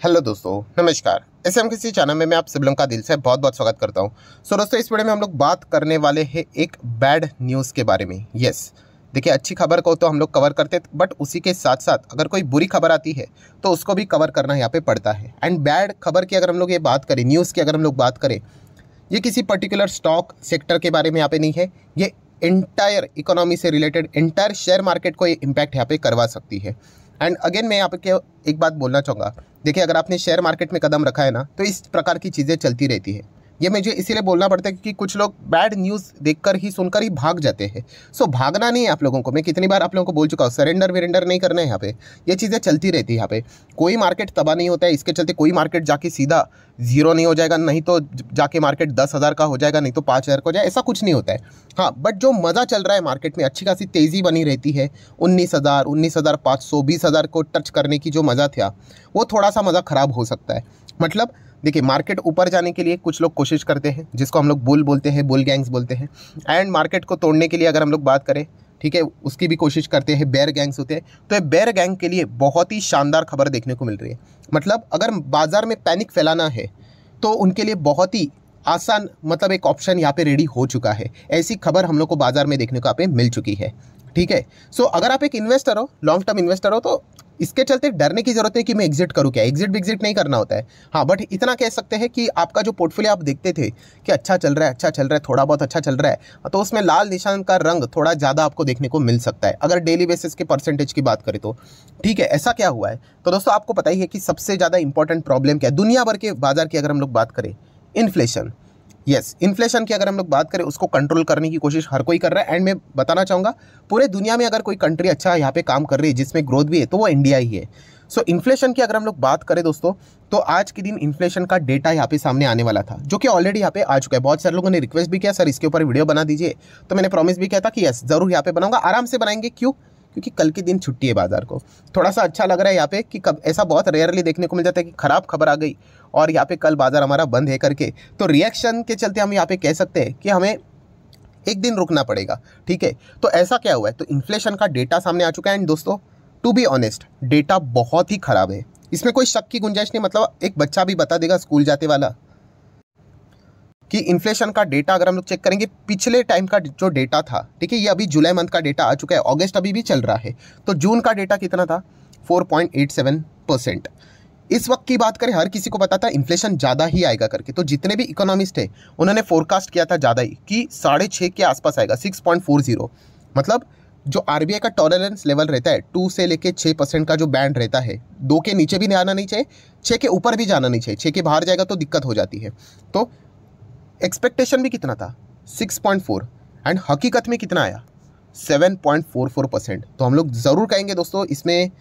Hello दोस्तों, नमस्कार। SMKC channel में मैं आप सब लोगों का दिल से बहुत बहुत स्वागत करता हूं। दोस्तों, इस वीडियो में हम लोग बात करने वाले हैं एक बैड न्यूज़ के बारे में। यस, देखिए, अच्छी खबर को तो हम लोग कवर करते, बट उसी के साथ साथ अगर कोई बुरी खबर आती है तो उसको भी कवर करना यहाँ पे पड़ता है। एंड बैड खबर की अगर हम लोग ये बात करें, न्यूज़ की अगर हम लोग बात करें, ये किसी पर्टिकुलर स्टॉक सेक्टर के बारे में यहाँ पे नहीं है। ये एंटायर इकोनॉमी से रिलेटेड एंटायर शेयर मार्केट को ये इम्पैक्ट यहाँ पे करवा सकती है। एंड अगेन मैं यहाँ पे एक बात बोलना चाहूँगा। देखिए, अगर आपने शेयर मार्केट में कदम रखा है ना, तो इस प्रकार की चीज़ें चलती रहती है। ये मुझे इसीलिए बोलना पड़ता है क्योंकि कुछ लोग बैड न्यूज़ देखकर ही सुनकर ही भाग जाते हैं। सो भागना नहीं है आप लोगों को। मैं कितनी बार आप लोगों को बोल चुका हूँ, सरेंडर वेरेंडर नहीं करना है यहाँ पे। ये चीज़ें चलती रहती है यहाँ पे। कोई मार्केट तबाह नहीं होता है इसके चलते। कोई मार्केट जाके सीधा जीरो नहीं हो जाएगा, नहीं तो जाके मार्केट 10,000 का हो जाएगा, नहीं तो 5,000 का हो जाए, ऐसा कुछ नहीं होता है। हाँ, बट जो मज़ा चल रहा है मार्केट में, अच्छी खासी तेज़ी बनी रहती है। 19,000, 19,500, 20,000 को टच करने की जो मज़ा था, वो थोड़ा सा मज़ा ख़राब हो सकता है। मतलब देखिए, मार्केट ऊपर जाने के लिए कुछ लोग कोशिश करते हैं, जिसको हम लोग बुल बोलते हैं, बुल गैंग्स बोलते हैं। एंड मार्केट को तोड़ने के लिए अगर हम लोग बात करें, ठीक है, उसकी भी कोशिश करते हैं, बेयर गैंग्स होते हैं। तो ये बेयर गैंग के लिए बहुत ही शानदार खबर देखने को मिल रही है। मतलब अगर बाजार में पैनिक फैलाना है तो उनके लिए बहुत ही आसान मतलब एक ऑप्शन यहाँ पे रेडी हो चुका है। ऐसी खबर हम लोग को बाजार में देखने को यहाँ पे मिल चुकी है। ठीक है, सो अगर आप एक इन्वेस्टर हो, लॉन्ग टर्म इन्वेस्टर हो, तो इसके चलते डरने की जरूरत है कि मैं एग्जिट करूँ क्या। एग्जिट नहीं करना होता है। हाँ, बट इतना कह सकते हैं कि आपका जो पोर्टफोलियो आप देखते थे कि अच्छा चल रहा है, थोड़ा बहुत अच्छा चल रहा है, तो उसमें लाल निशान का रंग थोड़ा ज़्यादा आपको देखने को मिल सकता है अगर डेली बेसिस के परसेंटेज की बात करें तो। ठीक है, ऐसा क्या हुआ है? तो दोस्तों, आपको पता ही है कि सबसे ज़्यादा इंपॉर्टेंट प्रॉब्लम क्या है दुनिया भर के बाजार की अगर हम लोग बात करें, इन्फ्लेशन। यस, इन्फ्लेशन की अगर हम लोग बात करें, उसको कंट्रोल करने की कोशिश हर कोई कर रहा है। एंड मैं बताना चाहूँगा, पूरे दुनिया में अगर कोई कंट्री अच्छा यहाँ पे काम कर रही है, जिसमें ग्रोथ भी है, तो वो इंडिया ही है। सो इन्फ्लेशन की अगर हम लोग बात करें दोस्तों, तो आज के दिन इन्फ्लेशन का डेटा यहाँ पे सामने आने वाला था, जो कि ऑलरेडी यहाँ पे आ चुका है। बहुत सारे लोगों ने रिक्वेस्ट भी किया, सर इसके ऊपर वीडियो बना दीजिए। तो मैंने प्रॉमिस भी किया था कि यस, ज़रूर यहाँ पे बनाऊंगा। आराम से बनाएंगे। क्यों? क्योंकि कल के दिन छुट्टी है बाजार को। थोड़ा सा अच्छा लग रहा है यहाँ पे कि कब ऐसा बहुत रेयरली देखने को मिल जाता है कि खराब खबर आ गई और यहाँ पे कल बाजार हमारा बंद है करके। तो रिएक्शन के चलते हम यहाँ पे कह सकते हैं कि हमें एक दिन रुकना पड़ेगा। ठीक है, तो ऐसा क्या हुआ है? तो इन्फ्लेशन का डेटा सामने आ चुका है। एंड दोस्तों, टू बी ऑनेस्ट, डेटा बहुत ही खराब है। इसमें कोई शक की गुंजाइश नहीं। मतलब एक बच्चा भी बता देगा स्कूल जाते वाला कि इन्फ्लेशन का डेटा अगर हम लोग चेक करेंगे, पिछले टाइम का जो डेटा था, ठीक है, ये अभी जुलाई मंथ का डेटा आ चुका है, अगस्त अभी भी चल रहा है, तो जून का डेटा कितना था? 4.87%। इस वक्त की बात करें, हर किसी को पता था इन्फ्लेशन ज़्यादा ही आएगा करके। तो जितने भी इकोनॉमिस्ट है, उन्होंने फोरकास्ट किया था ज़्यादा ही, कि 6.5 के आसपास आएगा, 6.40। मतलब जो RBI का टॉलरेंस लेवल रहता है, 2 से लेके 6% का जो बैंड रहता है, 2 के नीचे भी जाना नहीं चाहिए, 6 के ऊपर भी जाना नहीं चाहिए। 6 के बाहर जाएगा तो दिक्कत हो जाती है। तो एक्सपेक्टेशन भी कितना था? 6.4। एंड हकीकत में कितना आया? 7.44%। तो हम लोग ज़रूर कहेंगे दोस्तों, इसमें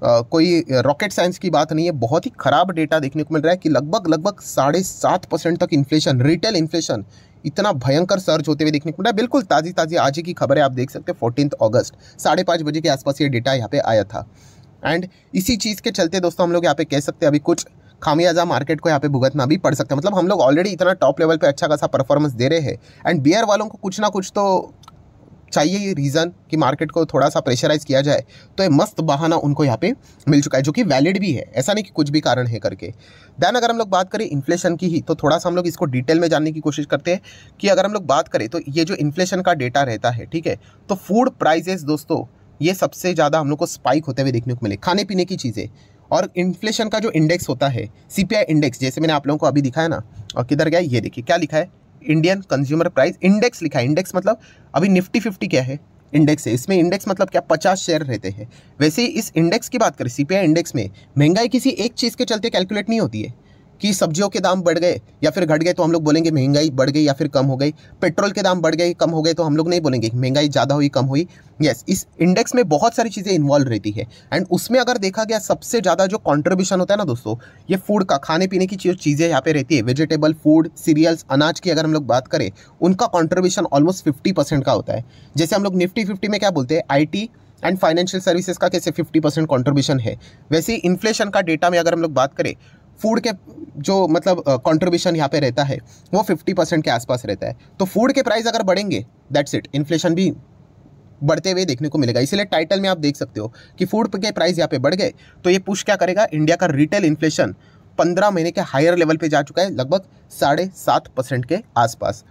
कोई रॉकेट साइंस की बात नहीं है। बहुत ही ख़राब डेटा देखने को मिल रहा है कि लगभग 7.5% तक इन्फ्लेशन, रिटेल इन्फ्लेशन इतना भयंकर सर्ज होते हुए देखने को मिल रहा है। बिल्कुल ताज़ी आज ही की खबर है, आप देख सकते हैं। 14 अगस्त 5:30 बजे के आसपास ये डेटा यहाँ पे आया था। एंड इसी चीज़ के चलते दोस्तों, हम लोग यहाँ पे कह सकते हैं अभी कुछ खामियाजा मार्केट को यहाँ पे भुगतना भी पड़ सकता है। मतलब हम लोग ऑलरेडी इतना टॉप लेवल पे अच्छा खासा परफॉर्मेंस दे रहे हैं, एंड बियर वालों को कुछ ना कुछ तो चाहिए ही रीज़न कि मार्केट को थोड़ा सा प्रेशराइज किया जाए। तो ये मस्त बहाना उनको यहाँ पे मिल चुका है, जो कि वैलिड भी है। ऐसा नहीं कि कुछ भी कारण है करके। देन अगर हम लोग बात करें इन्फ्लेशन की ही, तो थोड़ा सा हम लोग इसको डिटेल में जानने की कोशिश करते हैं कि अगर हम लोग बात करें तो ये जो इन्फ्लेशन का डेटा रहता है, ठीक है, तो फूड प्राइजेस दोस्तों, ये सबसे ज़्यादा हम लोग को स्पाइक होते हुए देखने को मिले, खाने पीने की चीज़ें। और इन्फ्लेशन का जो इंडेक्स होता है, CPI इंडेक्स, जैसे मैंने आप लोगों को अभी दिखाया ना, और किधर गया ये देखिए, क्या लिखा है? इंडियन कंज्यूमर प्राइस इंडेक्स लिखा है। इंडेक्स मतलब अभी निफ्टी 50 क्या है? इंडेक्स है। इसमें इंडेक्स मतलब क्या? 50 शेयर रहते हैं। वैसे ही इस इंडेक्स की बात करें, CPI इंडेक्स में महंगाई किसी एक चीज़ के चलते कैलकुलेट नहीं होती है कि सब्जियों के दाम बढ़ गए या फिर घट गए तो हम लोग बोलेंगे महंगाई बढ़ गई या फिर कम हो गई। पेट्रोल के दाम बढ़ गए, कम हो गए, तो हम लोग नहीं बोलेंगे महंगाई ज़्यादा हुई, कम हुई। यस, इस इंडेक्स में बहुत सारी चीज़ें इन्वॉल्व रहती है। एंड उसमें अगर देखा गया, सबसे ज़्यादा जो कॉन्ट्रीब्यूशन होता है ना दोस्तों, ये फूड का, खाने पीने की चीज़ें यहाँ पे रहती है। वेजिटेबल, फूड, सीरियल्स, अनाज की अगर हम लोग बात करें, उनका कॉन्ट्रीब्यूशन ऑलमोस्ट 50% का होता है। जैसे हम लोग निफ्टी 50 में क्या बोलते हैं, IT एंड फाइनेंशियल सर्विसेज का कैसे 50% कॉन्ट्रीब्यूशन है, वैसे ही इन्फ्लेशन का डेटा में अगर हम लोग बात करें, फूड के जो मतलब कंट्रीब्यूशन यहाँ पे रहता है, वो 50% के आसपास रहता है। तो फूड के प्राइस अगर बढ़ेंगे, दैट्स इट, इन्फ्लेशन भी बढ़ते हुए देखने को मिलेगा। इसलिए टाइटल में आप देख सकते हो कि फूड के प्राइस यहाँ पे बढ़ गए तो ये पुश क्या करेगा, इंडिया का रिटेल इन्फ्लेशन 15 महीने के हायर लेवल पे जा चुका है, लगभग 7.5% के आसपास।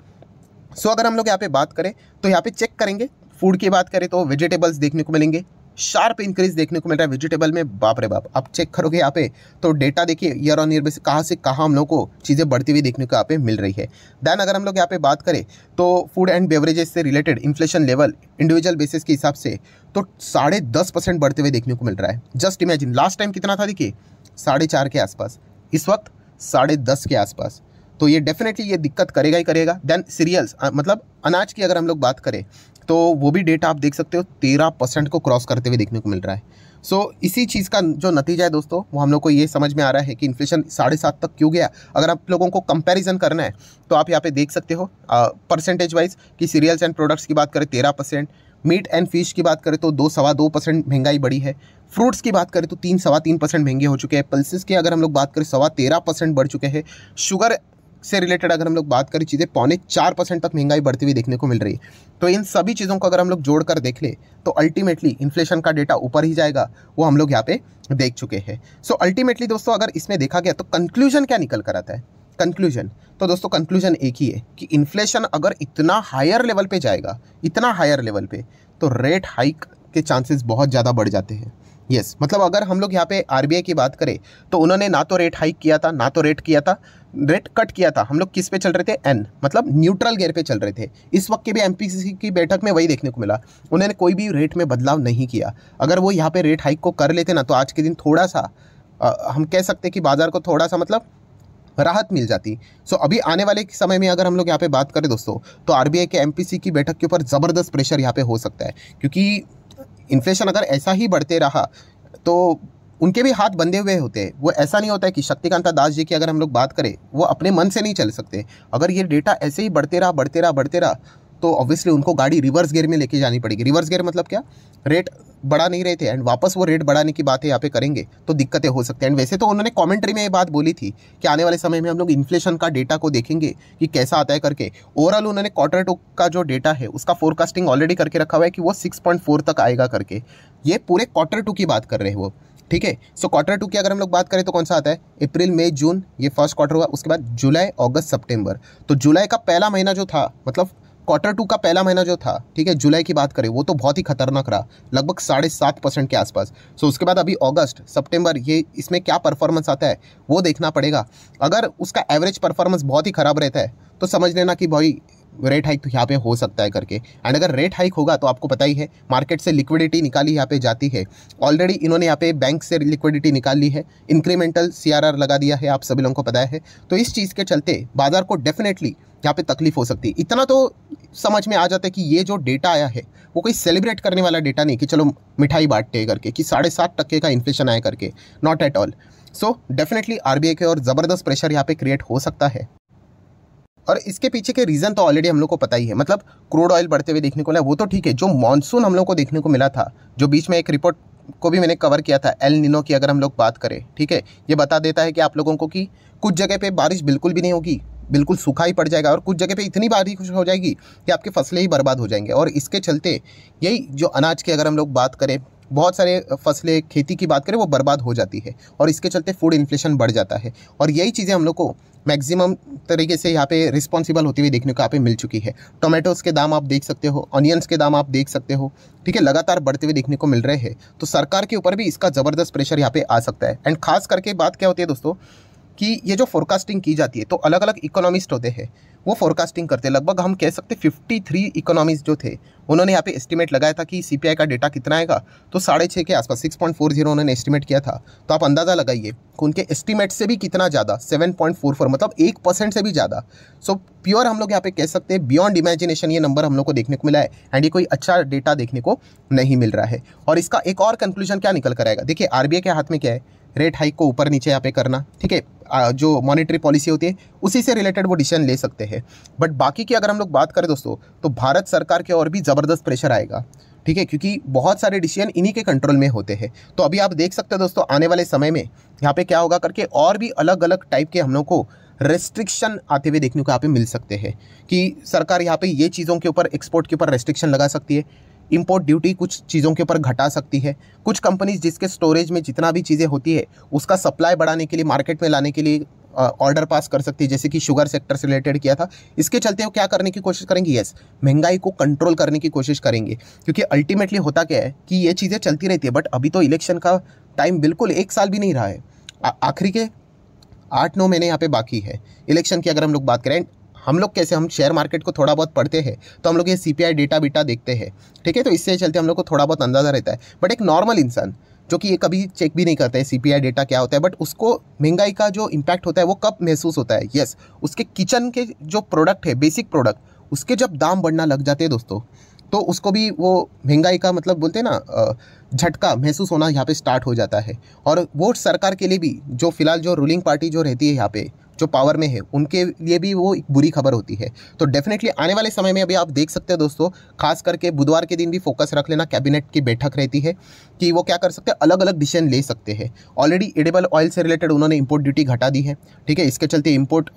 सो अगर हम लोग यहाँ पे बात करें तो यहाँ पे चेक करेंगे, फूड की बात करें तो वेजिटेबल्स देखने को मिलेंगे, शार्प इंक्रीज देखने को मिल रहा है वेजिटेबल में, बाप रे बाप। आप चेक करोगे यहाँ पे तो डेटा देखिए ईयर ऑन ईयर बेसिस कहाँ से कहाँ हम लोग को चीज़ें बढ़ती हुई देखने को यहाँ पे मिल रही है। देन अगर हम लोग यहाँ पे बात करें तो फूड एंड बेवरेजेस से related inflation level individual basis के हिसाब से तो 10.5% बढ़ते हुए देखने को मिल रहा है। जस्ट इमेजिन लास्ट टाइम कितना था, देखिए 4.5 के आसपास, इस वक्त 10.5 के आसपास। तो ये डेफिनेटली ये दिक्कत करेगा ही करेगा। देन सीरियल्स मतलब अनाज की अगर हम लोग बात करें तो वो भी डेटा आप देख सकते हो 13% को क्रॉस करते हुए देखने को मिल रहा है। सो इसी चीज़ का जो नतीजा है दोस्तों वो हम लोग को ये समझ में आ रहा है कि इन्फ्लेशन 7.5 तक क्यों गया। अगर आप लोगों को कंपैरिजन करना है तो आप यहाँ पे देख सकते हो परसेंटेज वाइज कि सीरियल्स एंड प्रोडक्ट्स की बात करें 13%, मीट एंड फिश की बात करें तो 2-2.25% महंगाई बढ़ी है, फ्रूट्स की बात करें तो 3-3.25% महंगे हो चुके हैं, पल्सेस की अगर हम लोग बात करें 13.25% बढ़ चुके हैं, शुगर से रिलेटेड अगर हम लोग बात करें चीज़ें 4.25% तक महंगाई बढ़ती हुई देखने को मिल रही है। तो इन सभी चीज़ों को अगर हम लोग जोड़कर देख ले तो अल्टीमेटली इन्फ्लेशन का डेटा ऊपर ही जाएगा, वो हम लोग यहाँ पे देख चुके हैं। सो अल्टीमेटली दोस्तों अगर इसमें देखा गया तो कंक्लूजन क्या निकल कर आता है, कंक्लूजन तो दोस्तों कंक्लूजन एक ही है कि इन्फ्लेशन अगर इतना हायर लेवल पे जाएगा, इतना हायर लेवल पे, तो रेट हाइक के चांसेस बहुत ज़्यादा बढ़ जाते हैं। यस मतलब अगर हम लोग यहाँ पे आरबीआई की बात करें तो उन्होंने ना तो रेट हाइक किया था ना तो रेट कट किया था। हम लोग किस पे चल रहे थे, एन मतलब न्यूट्रल गियर पे चल रहे थे। इस वक्त के भी एमपीसीसी की बैठक में वही देखने को मिला, उन्होंने कोई भी रेट में बदलाव नहीं किया। अगर वो यहाँ पे रेट हाइक को कर लेते ना तो आज के दिन थोड़ा सा हम कह सकते कि बाजार को थोड़ा सा मतलब राहत मिल जाती। सो अभी आने वाले समय में अगर हम लोग यहाँ पे बात करें दोस्तों तो आरबीआई के एमपीसी की बैठक के ऊपर ज़बरदस्त प्रेशर यहाँ पे हो सकता है, क्योंकि इन्फ्लेशन अगर ऐसा ही बढ़ते रहा तो उनके भी हाथ बंधे हुए होते हैं। वो ऐसा नहीं होता है कि शक्तिकांता दास जी की अगर हम लोग बात करें वो अपने मन से नहीं चल सकते। अगर ये डेटा ऐसे ही बढ़ते रहा तो ऑब्वियसली उनको गाड़ी रिवर्स गियर में लेके जानी पड़ेगी। रिवर्स गियर मतलब क्या, रेट बढ़ा नहीं रहे थे एंड वापस वो रेट बढ़ाने की बातें यहाँ पे करेंगे तो दिक्कतें हो सकती हैं। एंड वैसे तो उन्होंने कमेंट्री में ये बात बोली थी कि आने वाले समय में हम लोग इन्फ्लेशन का डेटा को देखेंगे कि कैसा आता है करके। ओवरऑल उन्होंने Q2 का जो डेटा है उसका फोरकास्टिंग ऑलरेडी करके रखा हुआ है कि वो 6.4 तक आएगा करके। ये पूरे Q2 की बात कर रहे हैं वो, ठीक है। सो Q2 की अगर हम लोग बात करें तो कौन सा आता है, अप्रैल मई जून, ये फर्स्ट क्वार्टर हुआ, उसके बाद जुलाई अगस्त सितंबर। तो जुलाई का पहला महीना जो था, मतलब Q2 का पहला महीना जो था, ठीक है, जुलाई की बात करें वो तो बहुत ही खतरनाक रहा, लगभग 7.5% के आसपास। सो उसके बाद अभी अगस्त सितंबर, ये इसमें क्या परफॉर्मेंस आता है वो देखना पड़ेगा। अगर उसका एवरेज परफॉर्मेंस बहुत ही खराब रहता है तो समझ लेना कि भाई रेट हाइक तो यहाँ पे हो सकता है करके। एंड अगर रेट हाइक होगा तो आपको पता ही है मार्केट से लिक्विडिटी निकाली यहाँ पे जाती है। ऑलरेडी इन्होंने यहाँ पे बैंक से लिक्विडिटी निकाल ली है, इंक्रीमेंटल सीआरआर लगा दिया है, आप सभी लोगों को पता है। तो इस चीज़ के चलते बाजार को डेफिनेटली यहाँ पे तकलीफ हो सकती है। इतना तो समझ में आ जाता है कि ये जो डेटा आया है वो कोई सेलिब्रेट करने वाला डेटा नहीं कि चलो मिठाई बांटते करके कि 7.5% का इन्फ्लेशन आया करके, not at all. So definitely RBI के और ज़बरदस्त प्रेशर यहाँ पे क्रिएट हो सकता है। और इसके पीछे के रीज़न तो ऑलरेडी हम लोग को पता ही है। मतलब क्रूड ऑयल बढ़ते हुए देखने को मिला वो तो ठीक है, जो मॉनसून हम लोग को देखने को मिला था, जो बीच में एक रिपोर्ट को भी मैंने कवर किया था, एल नीनो की अगर हम लोग बात करें, ठीक है, ये बता देता है कि आप लोगों को कि कुछ जगह पे बारिश बिल्कुल भी नहीं होगी, बिल्कुल सूखा ही पड़ जाएगा, और कुछ जगह पे इतनी बारिश हो जाएगी कि आपकी फसलें ही बर्बाद हो जाएंगे। और इसके चलते यही जो अनाज की अगर हम लोग बात करें, बहुत सारे फसलें खेती की बात करें वो बर्बाद हो जाती है, और इसके चलते फूड इन्फ्लेशन बढ़ जाता है। और यही चीज़ें हम लोग को मैक्सिमम तरीके से यहाँ पे रिस्पॉन्सिबल होती हुई देखने को यहाँ पे मिल चुकी है। टोमेटोज़ के दाम आप देख सकते हो, ऑनियंस के दाम आप देख सकते हो, ठीक है, लगातार बढ़ते हुए देखने को मिल रहे हैं। तो सरकार के ऊपर भी इसका ज़बरदस्त प्रेशर यहाँ पे आ सकता है। एंड खास करके बात क्या होती है दोस्तों कि ये जो फोरकास्टिंग की जाती है तो अलग अलग इकोनॉमिस्ट होते हैं वो फोरकास्टिंग करते हैं। लगभग हम कह सकते 53 इकोनॉमिस्ट जो थे उन्होंने यहाँ पे एस्टिमेट लगाया था कि सीपीआई का डेटा कितना आएगा, तो 6.5 के आसपास 6.40 उन्होंने एस्टिमेट किया था। तो आप अंदाज़ा लगाइए कि उनके एस्टिमेट से भी कितना ज़्यादा, 7.44 मतलब 1% से भी ज़्यादा। सो प्योर हम लोग यहाँ पे कह सकते हैं बियॉन्ड इमेजिनेशन ये नंबर हम लोग को देखने को मिला है। एंड ये कोई अच्छा डेटा देखने को नहीं मिल रहा है। और इसका एक और कंक्लूजन क्या निकल कर आएगा, देखिए आरबीआई के हाथ में क्या है, रेट हाइक को ऊपर नीचे यहाँ पे करना, ठीक है, जो मॉनेटरी पॉलिसी होती है उसी से रिलेटेड वो डिसीजन ले सकते हैं। बट बाकी की अगर हम लोग बात करें दोस्तों तो भारत सरकार के और भी ज़बरदस्त प्रेशर आएगा, ठीक है, क्योंकि बहुत सारे डिसीजन इन्हीं के कंट्रोल में होते हैं। तो अभी आप देख सकते हो दोस्तों आने वाले समय में यहाँ पे क्या होगा करके, और भी अलग अलग टाइप के हम लोग को रेस्ट्रिक्शन आते हुए देखने को यहाँ पे मिल सकते हैं कि सरकार यहाँ पे ये चीज़ों के ऊपर, एक्सपोर्ट के ऊपर रेस्ट्रिक्शन लगा सकती है। इंपोर्ट ड्यूटी कुछ चीज़ों के ऊपर घटा सकती है। कुछ कंपनीज जिसके स्टोरेज में जितना भी चीज़ें होती है उसका सप्लाई बढ़ाने के लिए, मार्केट में लाने के लिए ऑर्डर पास कर सकती है, जैसे कि शुगर सेक्टर से रिलेटेड किया था। इसके चलते वो क्या करने की कोशिश करेंगे, यस, महंगाई को कंट्रोल करने की कोशिश करेंगे, क्योंकि अल्टीमेटली होता क्या है कि ये चीज़ें चलती रहती है। बट अभी तो इलेक्शन का टाइम बिल्कुल 1 साल भी नहीं रहा है, आखिरी के 8-9 महीने यहाँ पे बाकी है इलेक्शन की। अगर हम लोग बात करें, हम लोग कैसे, हम शेयर मार्केट को थोड़ा बहुत पढ़ते हैं तो हम लोग ये CPI डेटा बीटा देखते हैं, ठीक है, तो इससे चलते हम लोग को थोड़ा बहुत अंदाज़ा रहता है। बट एक नॉर्मल इंसान जो कि ये कभी चेक भी नहीं करता है CPI डेटा क्या होता है, बट उसको महंगाई का जो इम्पैक्ट होता है वो कब महसूस होता है, यस, उसके किचन के जो प्रोडक्ट है, बेसिक प्रोडक्ट, उसके जब दाम बढ़ना लग जाते हैं दोस्तों, तो उसको भी वो महंगाई का मतलब बोलते हैं ना, झटका महसूस होना यहाँ पे स्टार्ट हो जाता है। और वो सरकार के लिए भी, जो फिलहाल जो रूलिंग पार्टी जो रहती है यहाँ पे, जो पावर में है, उनके लिए भी वो एक बुरी खबर होती है। तो डेफिनेटली आने वाले समय में अभी आप देख सकते हैं दोस्तों, खास करके बुधवार के दिन भी फोकस रख लेना, कैबिनेट की बैठक रहती है कि वो क्या कर सकते हैं, अलग अलग डिसीजन ले सकते हैं। ऑलरेडी एडिबल ऑयल से रिलेटेड उन्होंने इंपोर्ट ड्यूटी घटा दी है, ठीक है, इसके चलते इंपोर्ट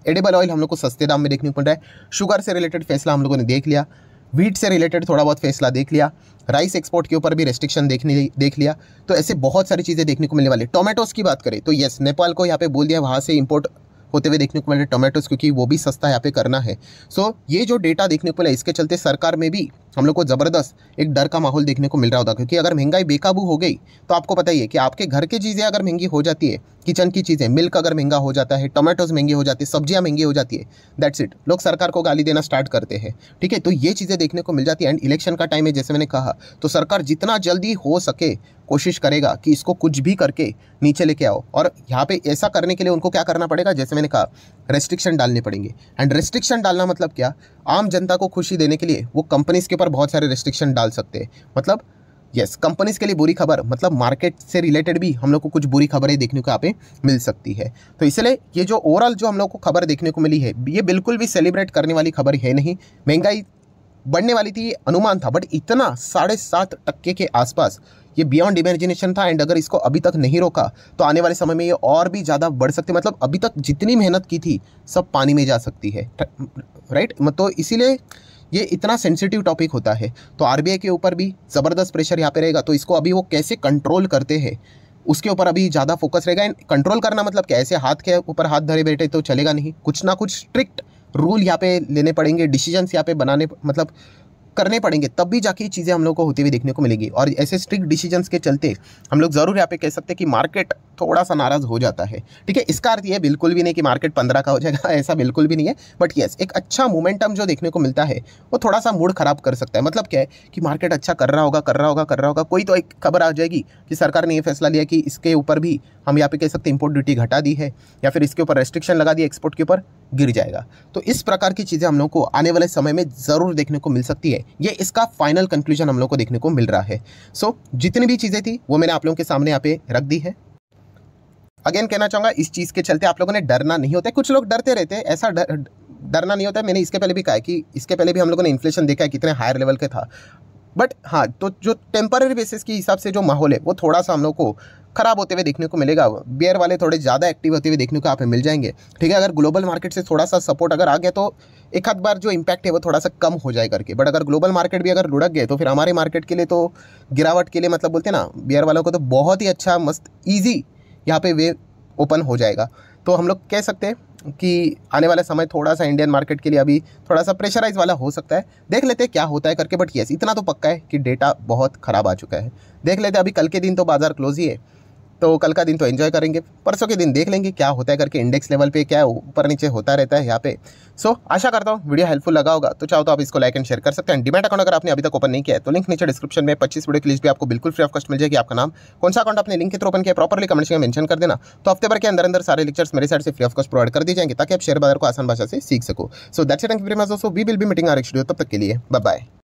एडिबल ऑयल हम लोग को सस्ते दाम में देखने को मिल रहा है। शुगर से रिलेटेड फैसला हम लोगों ने देख लिया, वीट से रिलेटेड थोड़ा बहुत फैसला देख लिया, राइस एक्सपोर्ट के ऊपर भी रेस्ट्रिक्शन देख लिया। तो ऐसे बहुत सारी चीज़ें देखने को मिलने वाली। टोमेटोज़ की बात करें तो यस, नेपाल को यहाँ पे बोल दिया, वहाँ से इंपोर्ट होते हुए देखने को मिल रहे टोमेटोज़, क्योंकि वो भी सस्ता यहाँ पे करना है। सो ये जो डेटा देखने को मिला, इसके चलते सरकार में भी हम लोग को ज़बरदस्त एक डर का माहौल देखने को मिल रहा होता, क्योंकि अगर महंगाई बेकाबू हो गई तो आपको पता ही है कि आपके घर की चीज़ें अगर महंगी हो जाती है, किचन की चीज़ें, मिल्क अगर महंगा हो जाता है, टोमेटोज़ महंगे हो जाती है, सब्जियां महंगी हो जाती है, दैट्स इट, लोग सरकार को गाली देना स्टार्ट करते हैं, ठीक है। तो ये चीज़ें देखने को मिल जाती है। एंड इलेक्शन का टाइम है, जैसे मैंने कहा, तो सरकार जितना जल्दी हो सके कोशिश करेगा कि इसको कुछ भी करके नीचे लेके आओ। और यहाँ पे ऐसा करने के लिए उनको क्या करना पड़ेगा, जैसे मैंने कहा, रेस्ट्रिक्शन डालने पड़ेंगे। एंड रेस्ट्रिक्शन डालना मतलब क्या, आम जनता को खुशी देने के लिए वो कंपनीज़ के ऊपर बहुत सारे रेस्ट्रिक्शन डाल सकते हैं। मतलब यस, कंपनीज़ के लिए बुरी खबर, मतलब मार्केट से रिलेटेड भी हम लोग को कुछ बुरी खबरें देखने को यहाँ पे मिल सकती है। तो इसलिए ये जो ओवरऑल जो हम लोग को खबर देखने को मिली है, ये बिल्कुल भी सेलिब्रेट करने वाली खबर है नहीं। महंगाई बढ़ने वाली थी, अनुमान था, बट इतना 7.5% के आसपास, ये बियॉन्ड इमेजिनेशन था। एंड अगर इसको अभी तक नहीं रोका तो आने वाले समय में ये और भी ज़्यादा बढ़ सकती है। मतलब अभी तक जितनी मेहनत की थी सब पानी में जा सकती है, राइट। तो इसीलिए ये इतना सेंसिटिव टॉपिक होता है। तो RBI के ऊपर भी ज़बरदस्त प्रेशर यहाँ पे रहेगा। तो इसको अभी वो कैसे कंट्रोल करते हैं उसके ऊपर अभी ज़्यादा फोकस रहेगा। एंड कंट्रोल करना मतलब क्या, ऐसे हाथ के ऊपर हाथ धरे बैठे तो चलेगा नहीं, कुछ ना कुछ स्ट्रिक्ट रूल यहाँ पे लेने पड़ेंगे, डिसीजंस यहाँ पे बनाने मतलब करने पड़ेंगे, तब भी जाके चीज़ें हम लोग को होती हुई देखने को मिलेगी। और ऐसे स्ट्रिक्ट डिसीजंस के चलते हम लोग ज़रूर यहाँ पे कह सकते हैं कि मार्केट थोड़ा सा नाराज़ हो जाता है, ठीक है। इसका अर्थ ये बिल्कुल भी नहीं कि मार्केट 15 का हो जाएगा, ऐसा बिल्कुल भी नहीं है। बट यस, एक अच्छा मोमेंटम जो देखने को मिलता है वो थोड़ा सा मूड खराब कर सकता है। मतलब क्या है कि मार्केट अच्छा कर रहा होगा, कोई तो एक खबर आ जाएगी कि सरकार ने ये फैसला लिया कि इसके ऊपर भी हम यहाँ पे कह सकते हैं इंपोर्ट ड्यूटी घटा दी है, या फिर इसके ऊपर रेस्ट्रिक्शन लगा दी, एक्सपोर्ट के ऊपर गिर जाएगा। तो इस प्रकार की चीज़ें हम लोग को आने वाले समय में ज़रूर देखने को मिल सकती है। ये इसका फाइनल कंक्लूजन हम लोग को देखने को मिल रहा है। सो जितनी भी चीज़ें थी वो मैंने आप लोगों के सामने यहाँ पे रख दी है। अगेन कहना चाहूँगा, इस चीज़ के चलते आप लोगों ने डरना नहीं होता है। कुछ लोग डरते रहते हैं, ऐसा डरना नहीं होता है। मैंने इसके पहले भी कहा है कि इसके पहले भी हम लोगों ने इन्फ्लेशन देखा है कितने हायर लेवल के था। बट हाँ, तो जो टेम्पररी बेसिस के हिसाब से जो माहौल है वो थोड़ा सा हम लोग को खराब होते हुए देखने को मिलेगा। बेयर वाले थोड़े ज़्यादा एक्टिव होते हुए देखने को यहाँ पे मिल जाएंगे, ठीक है। अगर ग्लोबल मार्केट से थोड़ा सा सपोर्ट अगर आ गया तो एक आध बार जो इम्पैक्ट है वो थोड़ा सा कम हो जाए करके। बट अगर ग्लोबल मार्केट भी अगर लुढ़क गए तो फिर हमारे मार्केट के लिए तो गिरावट के लिए मतलब बोलते हैं ना, बेयर वालों को तो बहुत ही अच्छा मस्त ईजी यहाँ पे वे ओपन हो जाएगा। तो हम लोग कह सकते हैं कि आने वाला समय थोड़ा सा इंडियन मार्केट के लिए अभी थोड़ा सा प्रेशराइज वाला हो सकता है। देख लेते हैं क्या होता है करके। बट यस, इतना तो पक्का है कि डेटा बहुत ख़राब आ चुका है। देख लेते हैं, अभी कल के दिन तो बाजार क्लोज ही है, तो कल का दिन तो एंजॉय करेंगे, परसों के दिन देख लेंगे क्या होता है करके। इंडेक्स लेवल पे क्या ऊपर नीचे होता रहता है यहाँ पे। सो आशा करता हूँ वीडियो हेल्पफुल लगा होगा। तो चाहो तो आप इसको लाइक एंड शेयर कर सकते हैं। डीमैट अकाउंट अगर आपने अभी तक ओपन नहीं किया है तो लिंक नीचे डिस्क्रिप्शन में 25 वीडियो की लिस्ट भी आपको बिल्कुल फ्री ऑफ कॉस्ट मिल जाएगी। आपका नाम, कौन सा अकाउंट आपने लिंक के थ्रू ओपन किया, प्रॉपर्ली कमेंट्स में मेंशन कर देना। तो हफ्ते भर के अंदर सारे लेक्चर्स मेरे साइड से फ्री ऑफ कॉस्ट प्रोवाइड कर दी जाएंगे ताकि आप शेयर बाजार को आसान भाषा से सीख सको। So that's it, thank you very much दोस्तों। We will be meeting our next video. तब तक के लिए बाय बाय।